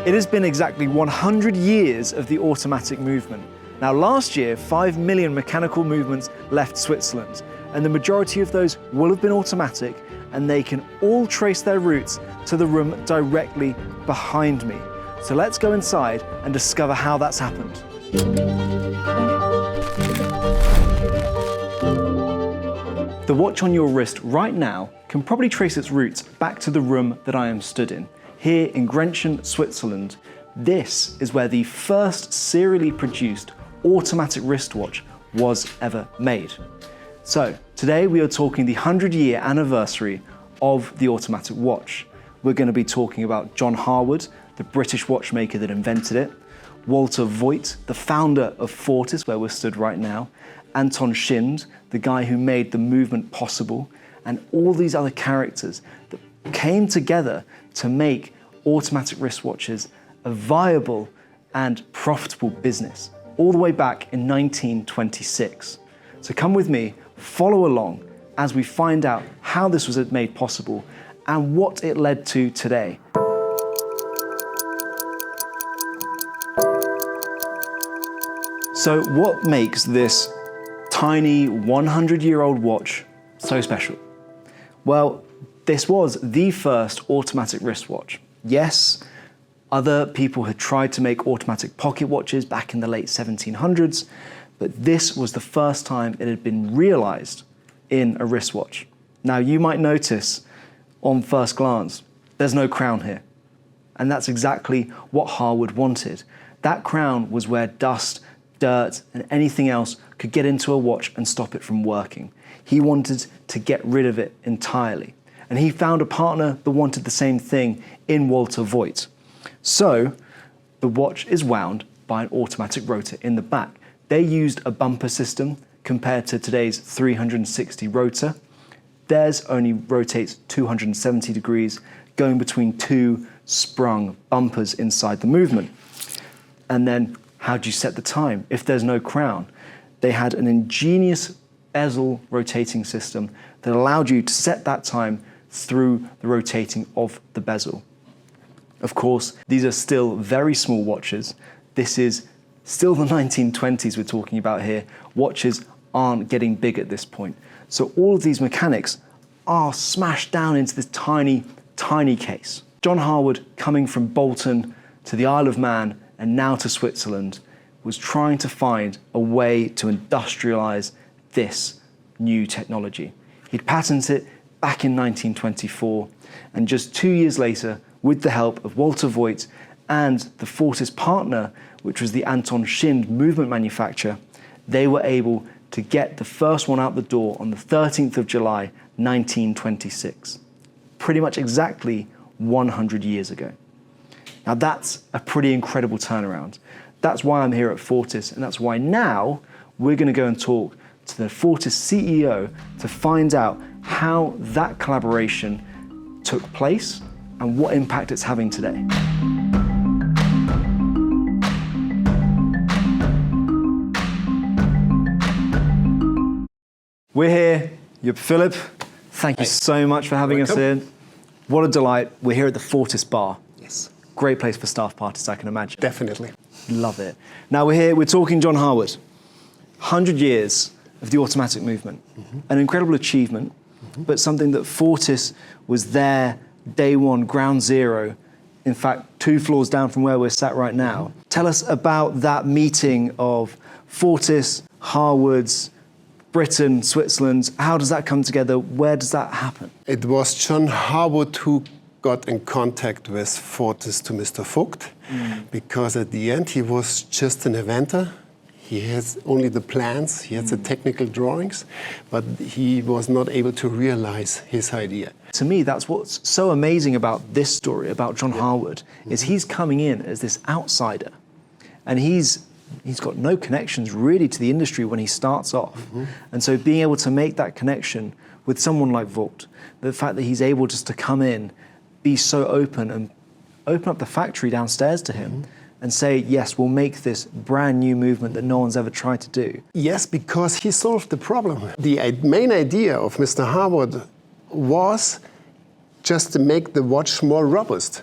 It has been exactly 100 years of the automatic movement. Now, last year, 5 million mechanical movements left Switzerland, and the majority of those will have been automatic, and they can all trace their routes to the room directly behind me. So let's go inside and discover how that's happened. The watch on your wrist right now can probably trace its routes back to the room that I am stood in. Here in Grenchen, Switzerland, this is where the first serially produced automatic wristwatch was ever made. So today we are talking the 100-year anniversary of the automatic watch. We're going to be talking about John Harwood, the British watchmaker that invented it, Walter Vogt, the founder of Fortis, where we're stood right now, Anton Schild, the guy who made the movement possible, and all these other characters that came together to make automatic wristwatches a viable and profitable business, all the way back in 1926. So come with me, follow along as we find out how this was made possible and what it led to today. So what makes this tiny 100-year-old watch so special? Well, this was the first automatic wristwatch. Yes, other people had tried to make automatic pocket watches back in the late 1700s, but this was the first time it had been realized in a wristwatch. Now, you might notice on first glance, there's no crown here. And that's exactly what Harwood wanted. That crown was where dust, dirt, and anything else could get into a watch and stop it from working. He wanted to get rid of it entirely. And he found a partner that wanted the same thing in Walter Vogt. So the watch is wound by an automatic rotor in the back. They used a bumper system compared to today's 360 rotor. Theirs only rotates 270 degrees, going between two sprung bumpers inside the movement. And then how do you set the time if there's no crown? They had an ingenious bezel rotating system that allowed you to set that time through the rotating of the bezel. Of course, these are still very small watches. This is still the 1920s we're talking about here. Watches aren't getting big at this point. So all of these mechanics are smashed down into this tiny, tiny case. John Harwood, coming from Bolton to the Isle of Man and now to Switzerland, was trying to find a way to industrialize this new technology. He'd patented it back in 1924, and just 2 years later, with the help of Walter Vogt and the Fortis partner, which was the Anton Schild movement manufacturer, they were able to get the first one out the door on the 13th of July, 1926. Pretty much exactly 100 years ago. Now that's a pretty incredible turnaround. That's why I'm here at Fortis, and that's why now we're going to go and talk to the Fortis CEO to find out how that collaboration took place and what impact it's having today. We're here. You're Philip. Thank you so much for having us here. What a delight. We're here at the Fortis bar. Yes. Great place for staff parties, I can imagine. Definitely. Love it. Now we're here, we're talking John Harwood. 100 years of the automatic movement. An incredible achievement, but something that Fortis was there day one, ground zero. In fact, 2 floors down from where we're sat right now. Tell us about that meeting of Fortis, Harwood's, Britain, Switzerland. How does that come together? Where does that happen? It was John Harwood who got in contact with Fortis to Mr. Vogt, because at the end he was just an inventor. He has only the plans, he has the technical drawings, but he was not able to realize his idea. To me, that's what's so amazing about this story, about John Harwood, is he's coming in as this outsider, and he's got no connections really to the industry when he starts off. And so being able to make that connection with someone like Vogt, the fact that he's able just to come in, be so open and open up the factory downstairs to him and say, yes, we'll make this brand new movement that no one's ever tried to do. Yes, because he solved the problem. The main idea of Mr. Harwood was just to make the watch more robust,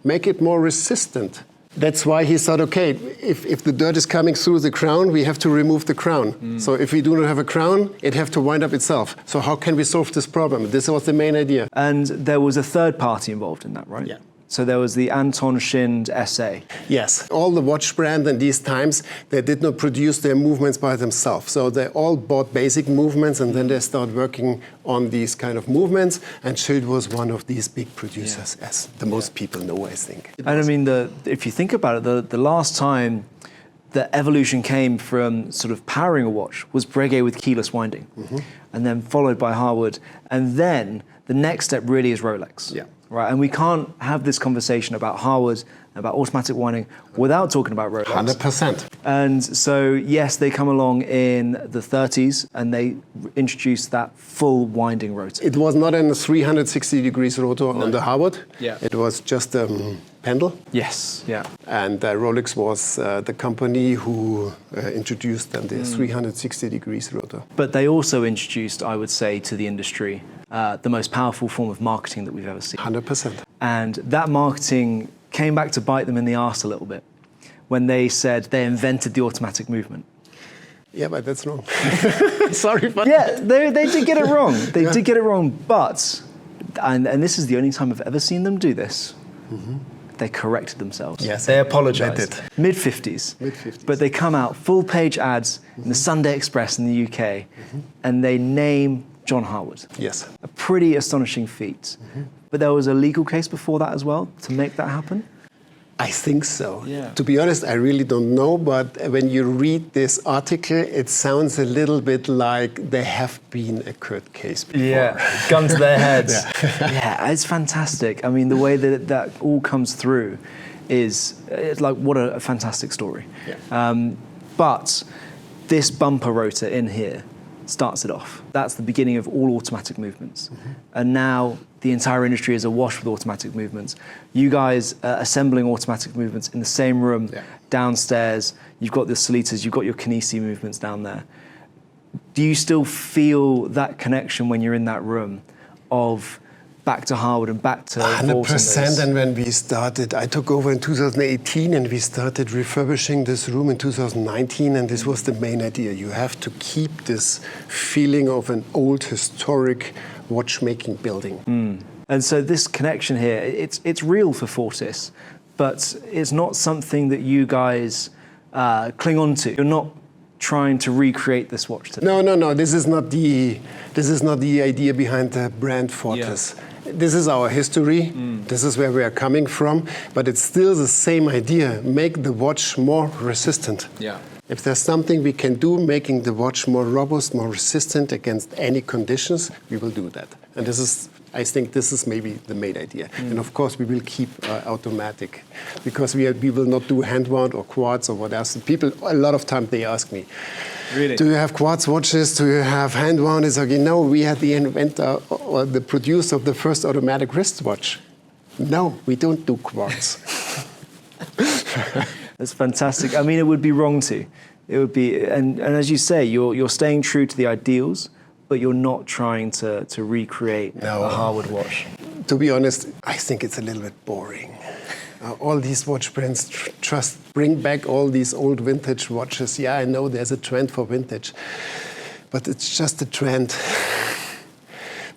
make it more resistant. That's why he thought, okay, if the dirt is coming through the crown, we have to remove the crown. So if we do not have a crown, it have to wind up itself. So how can we solve this problem? This was the main idea. And there was a third party involved in that, right? Yeah. So there was the Anton Schild SA. Yes, all the watch brands in these times, they did not produce their movements by themselves. So they all bought basic movements and then they start working on these kind of movements. And Schild was one of these big producers, as the most people know, I think. And I mean, if you think about it, the last time the evolution came from sort of powering a watch was Breguet with keyless winding, and then followed by Harwood. And then the next step really is Rolex. Yeah. Right, and we can't have this conversation about Harwood, about automatic winding, without talking about Rolex. 100%. And so, yes, they come along in the 30s and they introduced that full winding rotor. It was not a 360 degrees rotor on the Harwood. Yeah. It was just a pendle. Yes, yeah. And Rolex was the company who introduced them the 360 degrees rotor. But they also introduced, I would say, to the industry, the most powerful form of marketing that we've ever seen. 100%. And that marketing came back to bite them in the arse a little bit when they said they invented the automatic movement. Yeah, but that's wrong. Sorry, but Yeah, they did get it wrong. They did get it wrong, but, and this is the only time I've ever seen them do this, they corrected themselves. Yes, They apologized. they did. Mid-50s. Mid-50s. But they come out, full-page ads in the Sunday Express in the UK, and they name John Harwood. Yes. A pretty astonishing feat. But there was a legal case before that as well to make that happen? I think so. Yeah. To be honest, I really don't know, but when you read this article, it sounds a little bit like there have been a court case before. Gun to their heads. Yeah, it's fantastic. I mean, the way that that all comes through it's like, what a fantastic story. Yeah. But this bumper rotor in here starts it off. That's the beginning of all automatic movements. And now the entire industry is awash with automatic movements. You guys are assembling automatic movements in the same room, downstairs. You've got the Solitas, you've got your Kinesi movements down there. Do you still feel that connection when you're in that room of back to Harwood and back to Bolton? 100%. And when we started, I took over in 2018 and we started refurbishing this room in 2019. And this was the main idea. You have to keep this feeling of an old historic watchmaking building. And so this connection here, it's real for Fortis, but it's not something that you guys cling on to. You're not trying to recreate this watch today. No. This is not the idea behind the brand Fortis. This is our history. This is where we are coming from. But it's still the same idea. Make the watch more resistant. Yeah. If there's something we can do, making the watch more robust, more resistant against any conditions, we will do that. And I think this is maybe the main idea. And of course, we will keep automatic, because we will not do hand wound or quartz or what else. People, a lot of time they ask me, Really? do you have quartz watches? Do you have hand wound? It's like, no, we are the inventor or the producer of the first automatic wristwatch. No, we don't do quartz. That's fantastic. I mean, it would be wrong to. It would be, and as you say, you're staying true to the ideals, but you're not trying to recreate a Harwood watch. To be honest, I think it's a little bit boring. All these watch brands bring back all these old vintage watches. Yeah, I know there's a trend for vintage, but it's just a trend.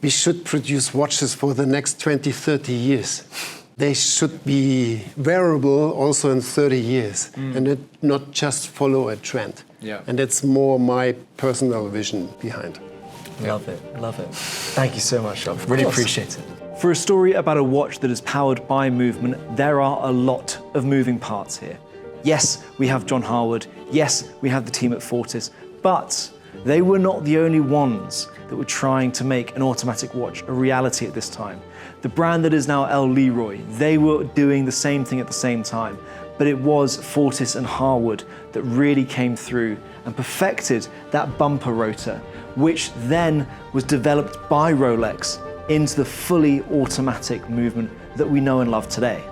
We should produce watches for the next 20, 30 years. They should be wearable also in 30 years and not just follow a trend. Yeah. And that's more my personal vision behind. Love it. Thank you so much, Rob. Really appreciate it. For a story about a watch that is powered by movement, there are a lot of moving parts here. Yes, we have John Harwood. Yes, we have the team at Fortis, but they were not the only ones that were trying to make an automatic watch a reality at this time. The brand that is now El Leroy, they were doing the same thing at the same time, but it was Fortis and Harwood that really came through and perfected that bumper rotor, which then was developed by Rolex into the fully automatic movement that we know and love today.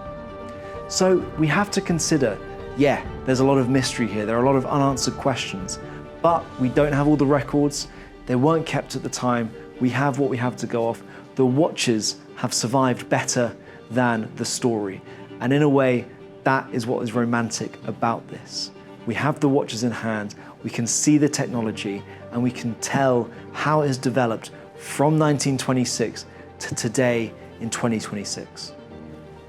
So we have to consider, there's a lot of mystery here, there are a lot of unanswered questions, but we don't have all the records, they weren't kept at the time, we have what we have to go off. The watches have survived better than the story. And in a way, that is what is romantic about this. We have the watches in hand, we can see the technology, and we can tell how it has developed from 1926 to today in 2026.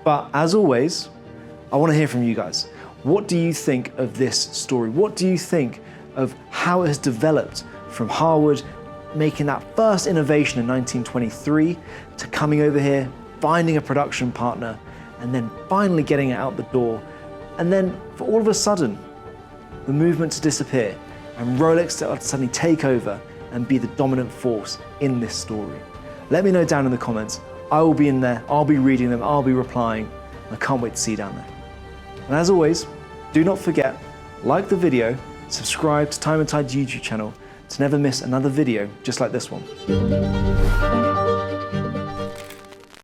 But as always, I want to hear from you guys. What do you think of this story? What do you think of how it has developed from Harwood making that first innovation in 1923 to coming over here, finding a production partner, and then finally getting it out the door, and then for all of a sudden, the movement to disappear and Rolex to suddenly take over and be the dominant force in this story? Let me know down in the comments. I will be in there, I'll be reading them, I'll be replying. I can't wait to see you down there. And as always, do not forget, like the video, subscribe to Time+Tide's YouTube channel to never miss another video just like this one.